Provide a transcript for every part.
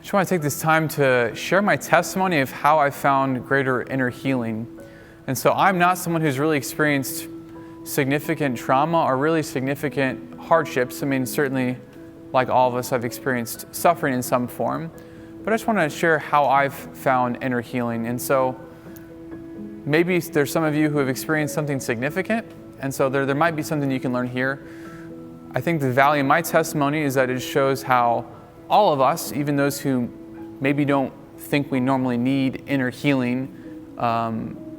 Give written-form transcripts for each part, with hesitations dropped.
just want to take this time to share my testimony of how I found greater inner healing. And so I'm not someone who's really experienced significant trauma or really significant hardships. I mean, certainly, like all of us, I've experienced suffering in some form. But I just want to share how I've found inner healing. And so maybe there's some of you who have experienced something significant, and so there might be something you can learn here. I think the value in my testimony is that it shows how all of us, even those who maybe don't think we normally need inner healing,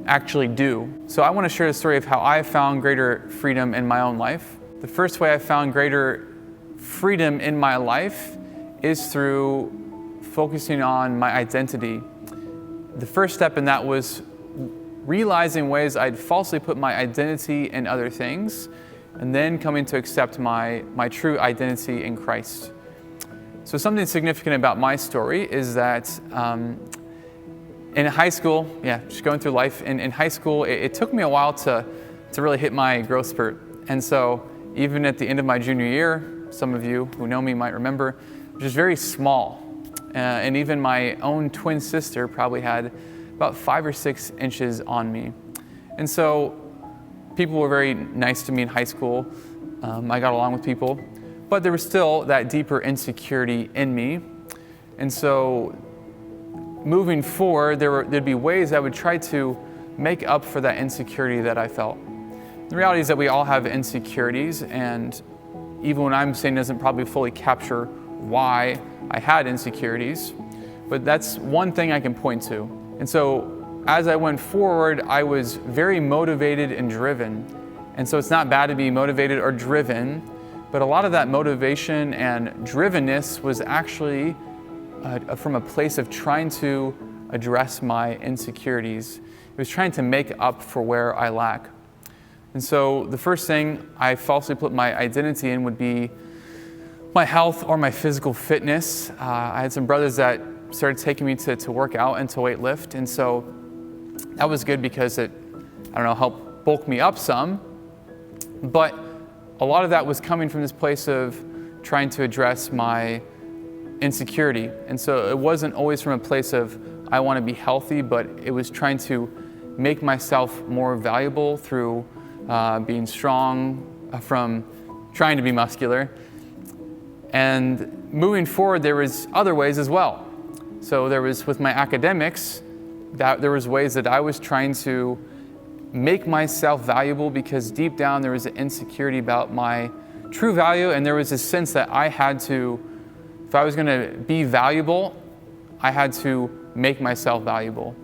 actually do. So I want to share the story of how I found greater freedom in my own life. The first way I found greater freedom in my life is through focusing on my identity. The first step in that was realizing ways I'd falsely put my identity in other things, and then coming to accept my true identity in Christ. So something significant about my story is that in high school, just going through life, in high school, it took me a while to really hit my growth spurt. And so even at the end of my junior year, some of you who know me might remember, it was just very small. And even my own twin sister probably had about 5 or 6 inches on me. And so people were very nice to me in high school. I got along with people. But there was still that deeper insecurity in me. And so moving forward, there'd be ways I would try to make up for that insecurity that I felt. The reality is that we all have insecurities, and even what I'm saying doesn't probably fully capture why I had insecurities, but that's one thing I can point to. And so as I went forward, I was very motivated and driven. And so it's not bad to be motivated or driven, but a lot of that motivation and drivenness was actually from a place of trying to address my insecurities. It was trying to make up for where I lack. And so the first thing I falsely put my identity in would be my health or my physical fitness. I had some brothers that started taking me to work out and to weight lift. And so that was good because it, helped bulk me up some. But a lot of that was coming from this place of trying to address my insecurity. And so it wasn't always from a place of, I want to be healthy, but it was trying to make myself more valuable through being strong, from trying to be muscular. And moving forward, there was other ways as well. So there was, with my academics, that there was ways that I was trying to make myself valuable, because deep down there was an insecurity about my true value, and there was a sense that I had to, if I was going to be valuable, I had to make myself valuable.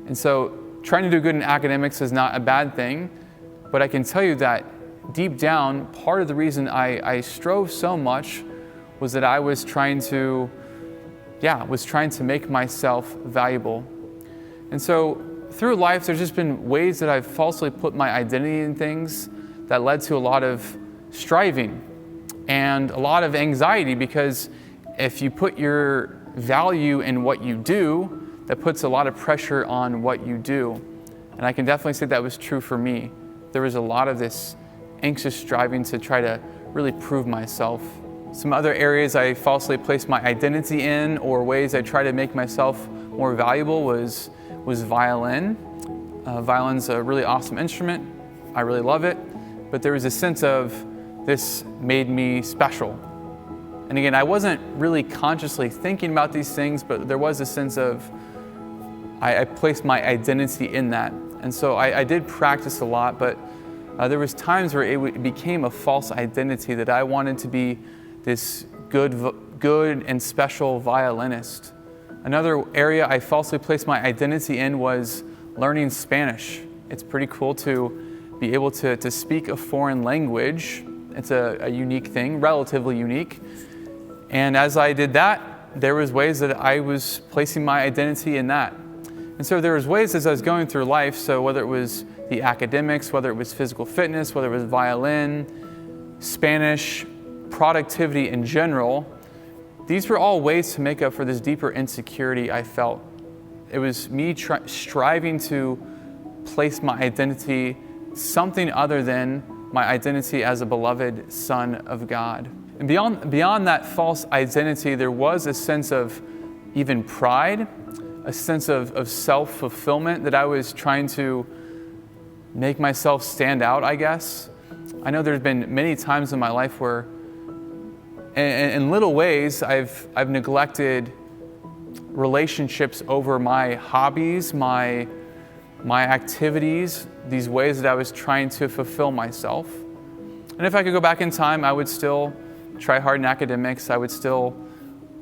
And so trying to do good in academics is not a bad thing, but I can tell you that deep down, part of the reason I strove so much was that I was trying to make myself valuable. And so through life, there's just been ways that I've falsely put my identity in things that led to a lot of striving and a lot of anxiety, because if you put your value in what you do, that puts a lot of pressure on what you do. And I can definitely say that was true for me. There was a lot of this anxious striving to try to really prove myself. Some other areas I falsely placed my identity in, or ways I try to make myself more valuable, was violin. Violin's a really awesome instrument. I really love it. But there was a sense of this made me special. And again, I wasn't really consciously thinking about these things, but there was a sense of I placed my identity in that. And so I did practice a lot, but there was times where it became a false identity that I wanted to be this good and special violinist. Another area I falsely placed my identity in was learning Spanish. It's pretty cool to be able to speak a foreign language. It's a unique thing, relatively unique. And as I did that, there was ways that I was placing my identity in that. And so there was ways as I was going through life, so whether it was the academics, whether it was physical fitness, whether it was violin, Spanish, productivity in general, these were all ways to make up for this deeper insecurity I felt. It was me striving to place my identity something other than my identity as a beloved son of God. And beyond that false identity, there was a sense of even pride, a sense of self-fulfillment, that I was trying to make myself stand out, I guess. I know there's been many times in my life where, in little ways, I've neglected relationships over my hobbies, my activities, these ways that I was trying to fulfill myself. And if I could go back in time, I would still try hard in academics, I would still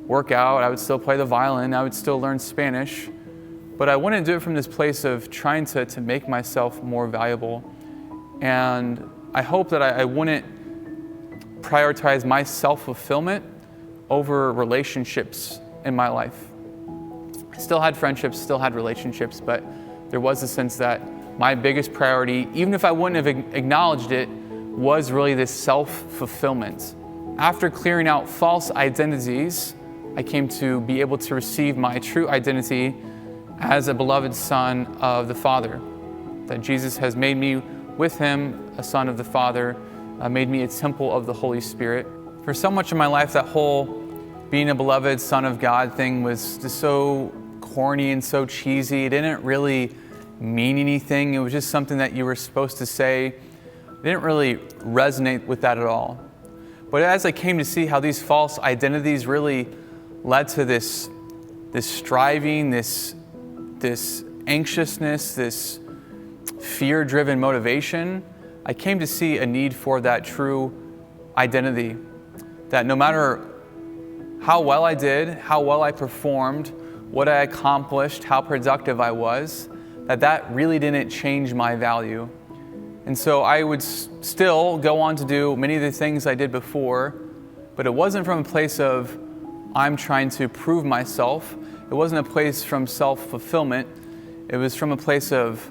work out, I would still play the violin, I would still learn Spanish, but I wouldn't do it from this place of trying to make myself more valuable. And I hope that I wouldn't prioritize my self-fulfillment over relationships in my life. I still had friendships, still had relationships, but there was a sense that my biggest priority, even if I wouldn't have acknowledged it, was really this self-fulfillment. After clearing out false identities, I came to be able to receive my true identity as a beloved son of the Father. That Jesus has made me with him a son of the Father, made me a temple of the Holy Spirit. For so much of my life, that whole being a beloved son of God thing was just so corny and so cheesy. It didn't really mean anything. It was just something that you were supposed to say. It didn't really resonate with that at all. But as I came to see how these false identities really led to this striving, this anxiousness, this fear-driven motivation, I came to see a need for that true identity. That no matter how well I did, how well I performed, what I accomplished, how productive I was, that really didn't change my value. And so I would still go on to do many of the things I did before, but it wasn't from a place of I'm trying to prove myself. It wasn't a place from self-fulfillment. It was from a place of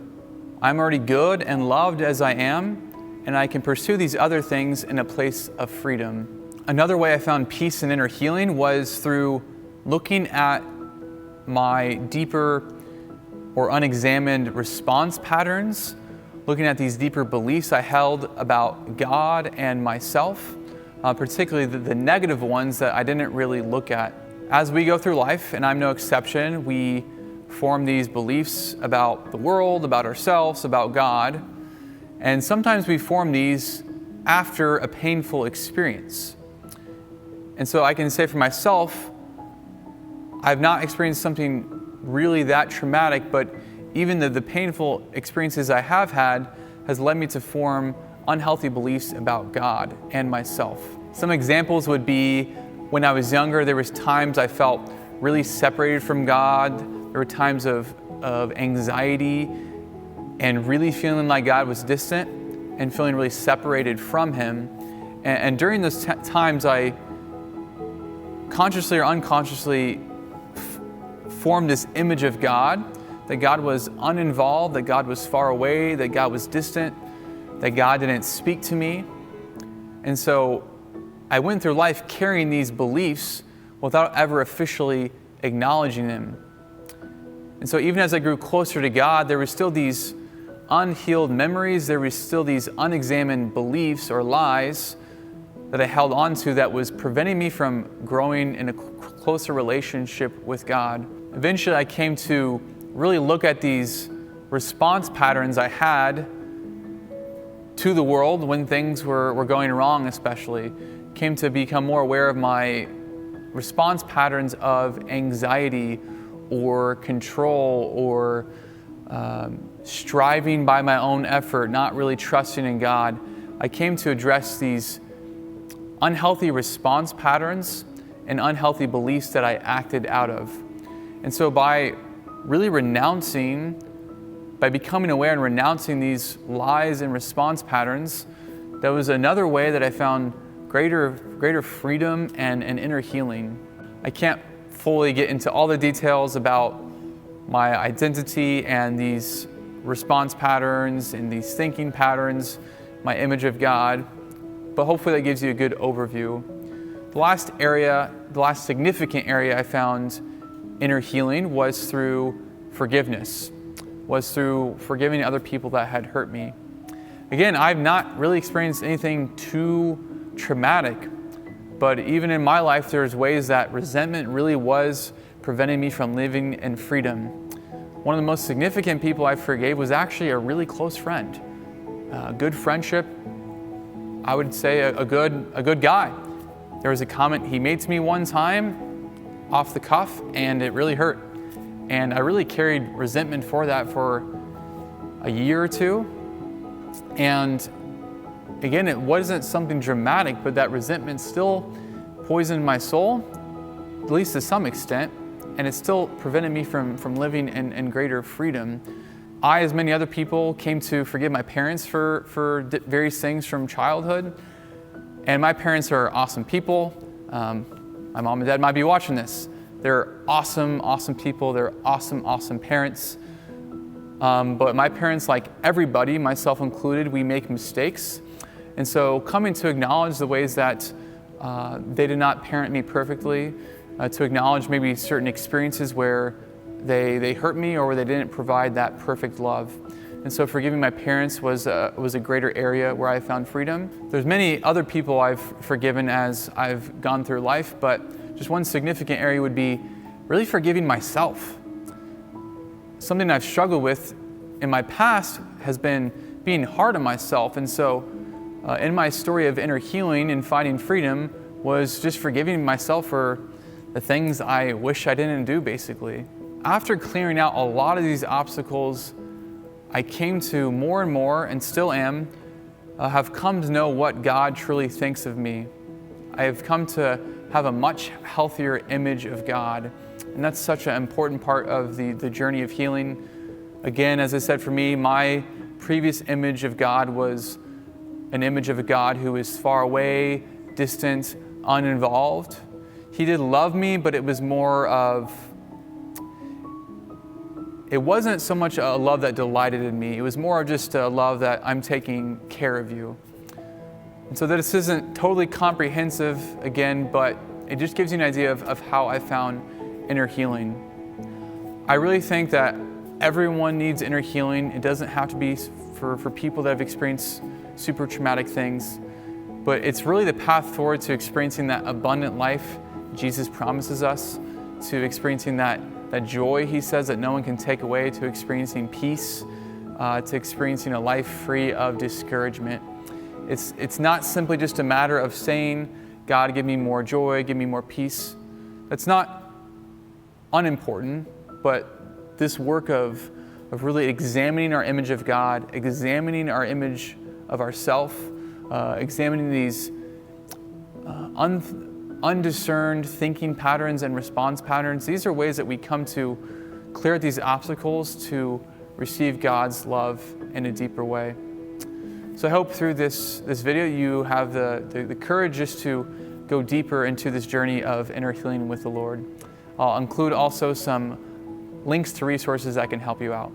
I'm already good and loved as I am, and I can pursue these other things in a place of freedom. Another way I found peace and inner healing was through looking at my deeper or unexamined response patterns, looking at these deeper beliefs I held about God and myself, particularly the negative ones that I didn't really look at. As we go through life, and I'm no exception, we form these beliefs about the world, about ourselves, about God, and sometimes we form these after a painful experience. And so I can say for myself, I've not experienced something really that traumatic, but even the painful experiences I have had has led me to form unhealthy beliefs about God and myself. Some examples would be when I was younger, there was times I felt really separated from God. There were times of anxiety and really feeling like God was distant and feeling really separated from him. And during those times, I consciously or unconsciously formed this image of God, that God was uninvolved, that God was far away, that God was distant, that God didn't speak to me. And so I went through life carrying these beliefs without ever officially acknowledging them. And so even as I grew closer to God, there were still these unhealed memories, there were still these unexamined beliefs or lies that I held on to that was preventing me from growing in a closer relationship with God. Eventually I came to really look at these response patterns I had to the world when things were going wrong, especially. Came to become more aware of my response patterns of anxiety or control or striving by my own effort, not really trusting in God. I came to address these unhealthy response patterns and unhealthy beliefs that I acted out of. And so by really by becoming aware and renouncing these lies and response patterns, that was another way that I found greater freedom and inner healing. I can't fully get into all the details about my identity and these response patterns and these thinking patterns, my image of God, but hopefully that gives you a good overview. The last significant area I found inner healing was through forgiveness, was through forgiving other people that had hurt me. Again, I've not really experienced anything too traumatic, But even in my life, there's ways that resentment really was preventing me from living in freedom. One of the most significant people I forgave was actually a really close friend. A good friendship, I would say a good guy. There was a comment he made to me one time off the cuff, and it really hurt. And I really carried resentment for that for a year or two. And again, it wasn't something dramatic, but that resentment still poisoned my soul, at least to some extent, and it still prevented me from living in greater freedom. I, as many other people, came to forgive my parents for various things from childhood. And my parents are awesome people. My mom and dad might be watching this. They're awesome, awesome people. They're awesome, awesome parents. But my parents, like everybody, myself included, we make mistakes. And so coming to acknowledge the ways that they did not parent me perfectly, to acknowledge maybe certain experiences where they hurt me or where they didn't provide that perfect love. And so forgiving my parents was a greater area where I found freedom. There's many other people I've forgiven as I've gone through life, but just one significant area would be really forgiving myself. Something I've struggled with in my past has been being hard on myself. And so in my story of inner healing and finding freedom was just forgiving myself for the things I wish I didn't do, basically. After clearing out a lot of these obstacles, I came to more and more, and still am, have come to know what God truly thinks of me. I have come to have a much healthier image of God, and that's such an important part of the journey of healing. Again, as I said, for me, my previous image of God was an image of a God who is far away, distant, uninvolved. He did love me, but it was more of, it wasn't so much a love that delighted in me. It was more of just a love that I'm taking care of you. And so this isn't totally comprehensive again, but it just gives you an idea of how I found inner healing. I really think that everyone needs inner healing. It doesn't have to be for people that have experienced super traumatic things, but it's really the path forward to experiencing that abundant life Jesus promises us, to experiencing that joy he says that no one can take away, to experiencing peace, to experiencing a life free of discouragement. It's not simply just a matter of saying, God, give me more joy, give me more peace. That's not unimportant, but this work of really examining our image of God, examining our image of ourself, examining these undiscerned thinking patterns and response patterns. These are ways that we come to clear these obstacles to receive God's love in a deeper way. So I hope through this video you have the courage just to go deeper into this journey of inner healing with the Lord. I'll include also some links to resources that can help you out.